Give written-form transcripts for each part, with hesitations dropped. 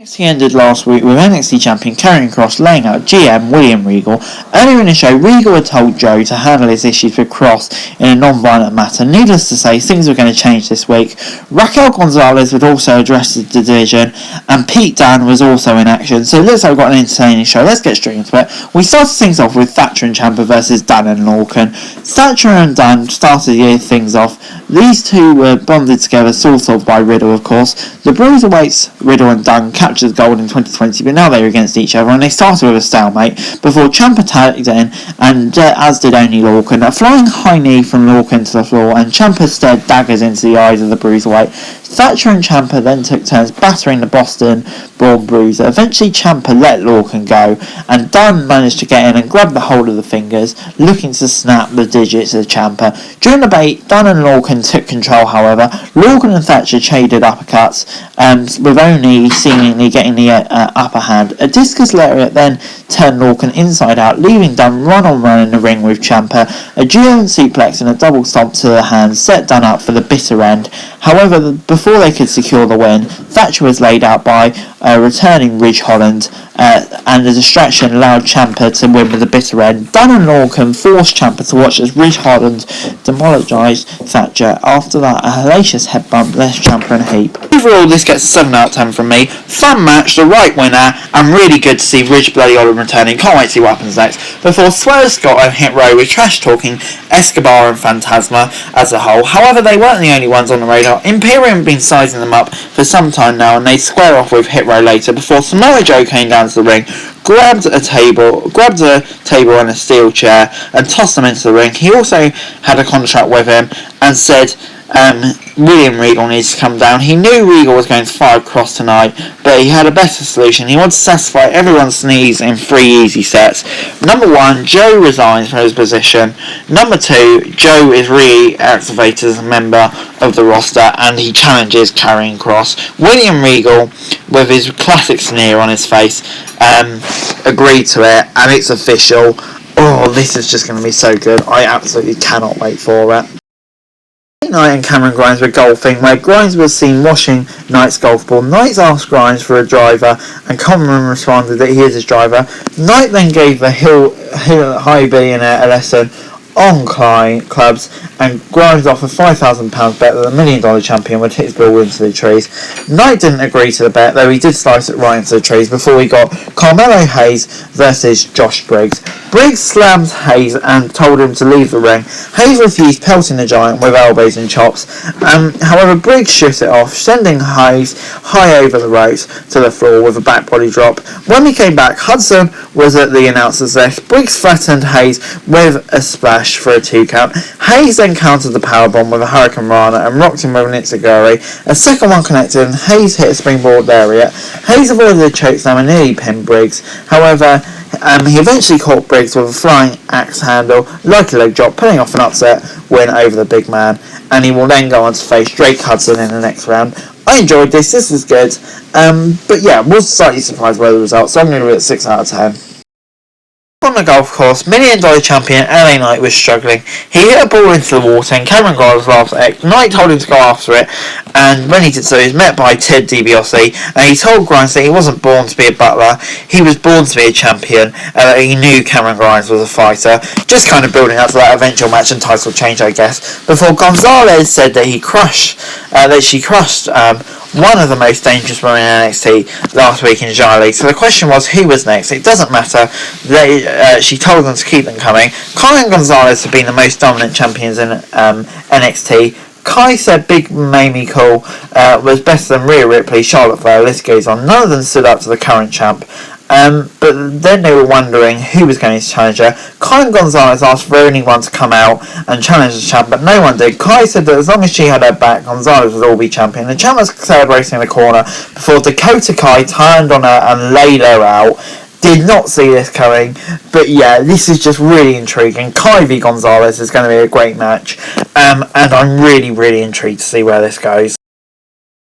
NXT ended last week with NXT champion Karrion Kross laying out GM William Regal. Earlier in the show, Regal had told Joe to handle his issues with Kross in a non-violent manner. Needless to say, things were going to change this week. Raquel Gonzalez would also address the division, and Pete Dunne was also in action. So it looks like we've got an entertaining show. Let's get straight into it. We started things off with Thatcher and Ciampa versus Dunne and Lorcan. Thatcher and Dunne started things off. These two were bonded together, sort of, by Riddle, of course. The Bruiserweights, Riddle and Dunne, captured gold in 2020, but now they were against each other, and they started with a stalemate before Ciampa tagged in, and as did only Lorcan. A flying high knee from Lorcan to the floor, and Ciampa stared daggers into the eyes of the Bruiserweight. Thatcher and Ciampa then took turns battering the Boston-born Bruiser. Eventually, Ciampa let Lorcan go, and Dunne managed to get in and grab the hold of the fingers, looking to snap the digits of Ciampa. During the bait, Dunne and Lorcan took control, however. Lorcan and Thatcher traded uppercuts, with only seemingly getting the upper hand. A discus lariat then turned Lorcan inside out, leaving Dunne run in the ring with Ciampa. A German suplex and a double stomp to the hand set Dunne up for the bitter end. However, before they could secure the win, Thatcher was laid out by returning Ridge Holland, and the distraction allowed Ciampa to win with the bitter end. Dunne and Lorcan forced Ciampa to watch as Ridge Holland demolished Thatcher. After that, a hellacious head bump left Ciampa in a heap. Overall, this gets a 7 out of 10 from me. Fun match, the right winner, and really good to see Ridge Bloody Holland returning. Can't wait to see what happens next. Before Swerve Scott and Hit Row with trash talking Escobar and Phantasma as a whole. However, they weren't the only ones on the radar. Imperium have been sizing them up for some time now, and they square off with Hit Row later before Samoa Joe came down to the ring, grabbed a table and a steel chair and tossed them into the ring. He also had a contract with him and said William Regal needs to come down. He knew Regal was going to fire Kross tonight, but he had a better solution. He wanted to satisfy everyone's needs in 3 easy sets. Number 1, Joe resigns from his position. Number 2, Joe is reactivated as a member of the roster, and he challenges Karrion Kross. William Regal, with his classic sneer on his face, agreed to it, and it's official. Oh, this is just going to be so good. I absolutely cannot wait for it. Knight and Cameron Grimes were golfing, where Grimes was seen washing Knight's golf ball. Knight asked Grimes for a driver, and Cameron responded that he is his driver. Knight then gave the high billionaire a lesson on clubs, and Grimes offered £5,000 bet that the $1 million champion would hit his ball into the trees. Knight didn't agree to the bet, though he did slice it right into the trees before we got Carmelo Hayes versus Josh Briggs. Briggs slammed Hayes and told him to leave the ring. Hayes refused, pelting the Giant with elbows and chops. However, Briggs shoot it off, sending Hayes high over the ropes to the floor with a back body drop. When we came back, Hudson was at the announcer's desk. Briggs threatened Hayes with a splash for a 2 count. Hayes then countered the powerbomb with a Hurricane Rana and rocked him with an Itziguri. A second one connected, and Hayes hit a springboard lariat. Hayes avoided the chokeslam and nearly pinned Briggs. However, he eventually caught Briggs with a flying axe handle, like a leg drop, pulling off an upset win over the big man, and he will then go on to face Drake Hudson in the next round. I enjoyed this was good, but yeah, was slightly surprised by the result, so I'm going to give it a 6 out of 10. On the golf course, $1 million champion LA Knight was struggling. He hit a ball into the water, and Cameron Grimes laughed at it. Knight told him to go after it, and when he did so, he was met by Ted DiBiase, and he told Grimes that he wasn't born to be a butler, he was born to be a champion. He knew Cameron Grimes was a fighter, just kind of building up to that eventual match and title change, I guess, before Gonzalez said that she crushed one of the most dangerous women in NXT last week in Charlie. So the question was, who was next? It doesn't matter. She told them to keep them coming. Kai and Gonzalez have been the most dominant champions in NXT. Kai said Big Mamie Cole was better than Rhea Ripley, Charlotte Flair, list goes on. None of them stood up to the current champ. But then they were wondering who was going to challenge her. Kai and Gonzalez asked for anyone to come out and challenge the champ, but no one did. Kai said that as long as she had her back, Gonzalez would all be champion. The champ was celebrating in the corner before Dakota Kai turned on her and laid her out. Did not see this coming, but yeah, this is just really intriguing. Kai v Gonzalez is going to be a great match, and I'm really, really intrigued to see where this goes.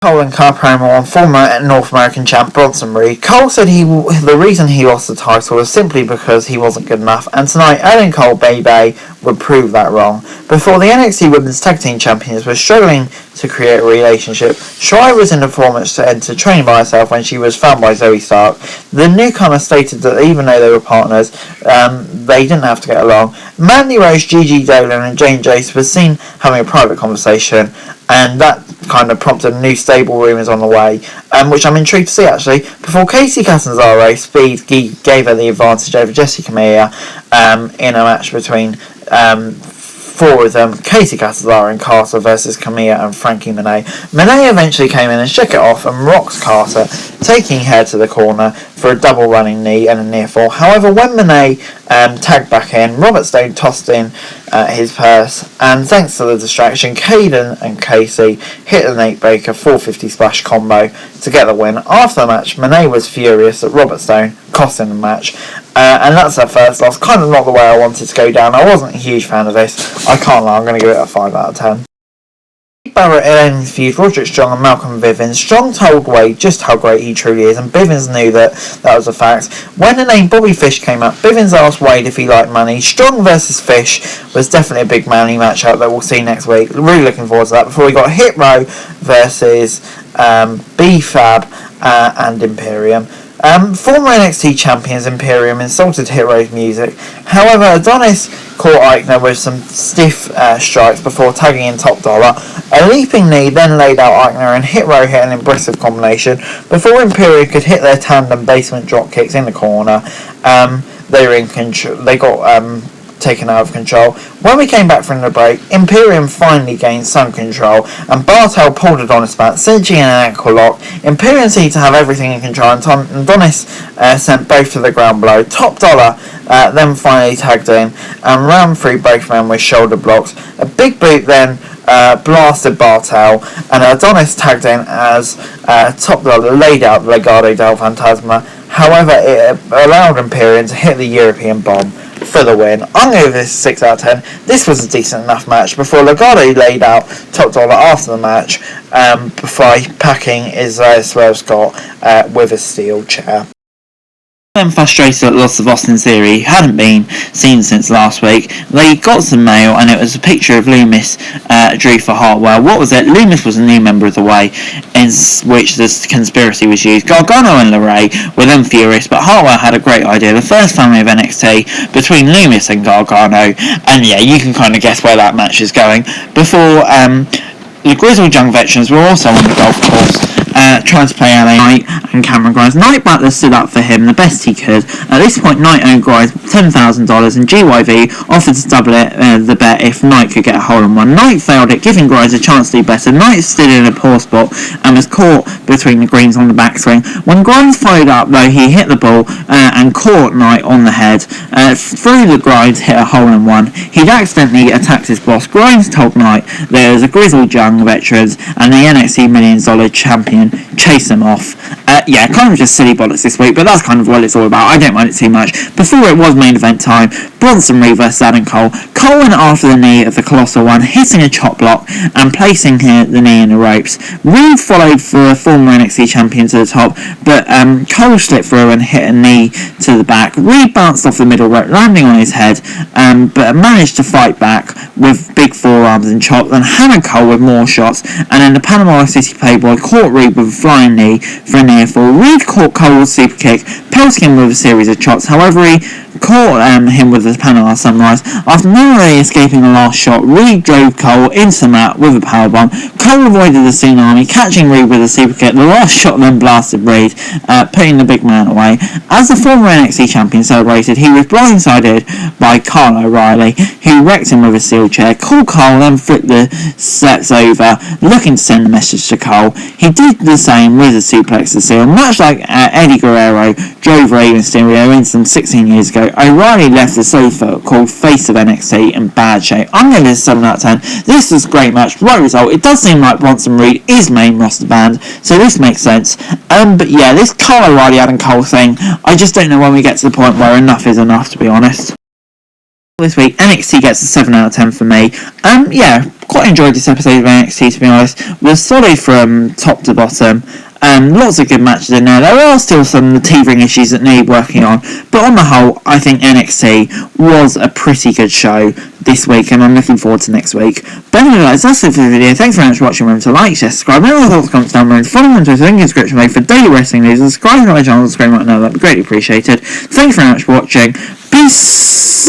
Cole and Carl promo on former North American champ Bronson Reed. Cole said the reason he lost the title was simply because he wasn't good enough, and tonight Adam Cole Baby would prove that wrong. Before the NXT Women's Tag Team Champions were struggling to create a relationship, Shirai was in the performance to enter training by herself when she was found by Zoe Stark. The newcomer stated that even though they were partners, they didn't have to get along. Mandy Rose, Gigi Dolan and Jane Jace were seen having a private conversation, and that kind of prompted new stable rumours on the way, which I'm intrigued to see actually. Before Kacy Catanzaro, Speed gave her the advantage over Jessie Kamea in a match between four of them, Kacy Catanzaro and Carter versus Kamea and Frankie Monet. Monet eventually came in and shook it off and rocks Carter, taking her to the corner for a double running knee and a near fall. However, when Monet tagged back in, Robert Stone tossed in his purse, and thanks to the distraction, Caden and Casey hit the Nate Baker 450 splash combo to get the win. After the match, Monet was furious that Robert Stone cost him the match, and that's her first loss. Kind of not the way I wanted to go down. I wasn't a huge fan of this. I can't lie, I'm going to give it a 5 out of 10. Barrett interviewed Roderick Strong and Malcolm Bivens. Strong told Wade just how great he truly is, and Bivens knew that was a fact. When the name Bobby Fish came up, Bivens asked Wade if he liked money. Strong versus Fish was definitely a big money matchup that we'll see next week. Really looking forward to that. Before we got Hit Row versus B-Fab and Imperium. Former NXT champions Imperium insulted Hit Row's music. However, Adonis caught Eichner with some stiff strikes before tagging in Top Dollar. A leaping knee then laid out Eichner, and Hit Row hit an impressive combination before Imperium could hit their tandem basement drop kicks in the corner. They were in control. They got taken out of control. When we came back from the break, Imperium finally gained some control, and Bartel pulled Adonis back, cinching in an ankle lock. Imperium seemed to have everything in control, and Adonis sent both to the ground below. Top Dollar then finally tagged in and ran through both men with shoulder blocks. A big boot then blasted Bartel, and Adonis tagged in as Top Dollar laid out the Legado del Fantasma. However, it allowed Imperium to hit the European bomb for the win. I'm going to give this a 6 out of 10. This was a decent enough match before Legado laid out Top Dollar after the match by packing Isaiah Swerve Scott with a steel chair. I'm frustrated at the loss of Austin Theory. Hadn't been seen since last week. They got some mail, and it was a picture of Loomis drew for Hartwell. What was it? Loomis was a new member of the Way, in which this conspiracy was used. Gargano and LeRae were then furious, but Hartwell had a great idea. The first family of NXT between Loomis and Gargano, and yeah, you can kind of guess where that match is going. Before the Grizzled Young Veterans were also on the golf course, trying to play LA Knight and Cameron Grimes. Knight Butler stood up for him the best he could. At this point, Knight owed Grimes $10,000, and GYV offered to double it, the bet if Knight could get a hole in one. Knight failed it, giving Grimes a chance to do better. Knight stood in a poor spot and was caught between the greens on the backswing. When Grimes followed up, though, he hit the ball and caught Knight on the head. Through the Grimes hit a hole in one. He'd accidentally attacked his boss. Grimes told Knight there was a Grizzled Young Veterans and the NXT $1 million champion chase them off. Yeah, kind of just silly bollocks this week, but that's kind of what it's all about. I don't mind it too much. Before it was main event time, Bronson Reed versus Adam Cole. Cole went after the knee of the Colossal One, hitting a chop block and placing the knee in the ropes. Reed followed for a former NXT champion to the top, but Cole slipped through and hit a knee to the back. Reed bounced off the middle rope, landing on his head, but managed to fight back with big forearms and chops, and hammered Cole with more shots, and then the Panama City Playboy caught Reed with a flying knee for a near fall. Reed caught Cole with a super kick, pelting him with a series of chops. However, he caught him with the Panama Sunrise. After narrowly escaping the last shot, Reed drove Cole into the mat with a powerbomb. Cole avoided the tsunami, catching Reed with a super kick. The last shot then blasted Reed, putting the big man away. As the former NXT champion celebrated, he was blindsided by Kyle O'Reilly, who wrecked him with a steel chair. Cole then flipped the sets over, looking to send a message to Cole. He did the same with a suplex to seal. Much like Eddie Guerrero drove Rey Mysterio into them 16 years ago, O'Reilly left the sofa called Face of NXT in bad shape. I'm going to give this 7 out of 10. This was a great match, right result. It does seem like Bronson Reed is main roster banned, so this makes sense. But yeah, this Kyle O'Reilly Adam Cole thing, I just don't know when we get to the point where enough is enough, to be honest. This week, NXT gets a 7 out of 10 for me. Quite enjoyed this episode of NXT, to be honest. Was solid from top to bottom. Lots of good matches in there. There are still some teething issues that need working on, but on the whole, I think NXT was a pretty good show this week, and I'm looking forward to next week. But anyway, guys, that's it for the video. Thanks very much for watching. Remember to like, share, subscribe, and all the thoughts, comments down below. Follow me on Twitter, link in the description below for daily wrestling news, and subscribe to my channel on the screen right now. That'd be greatly appreciated. Thanks very much for watching. Peace!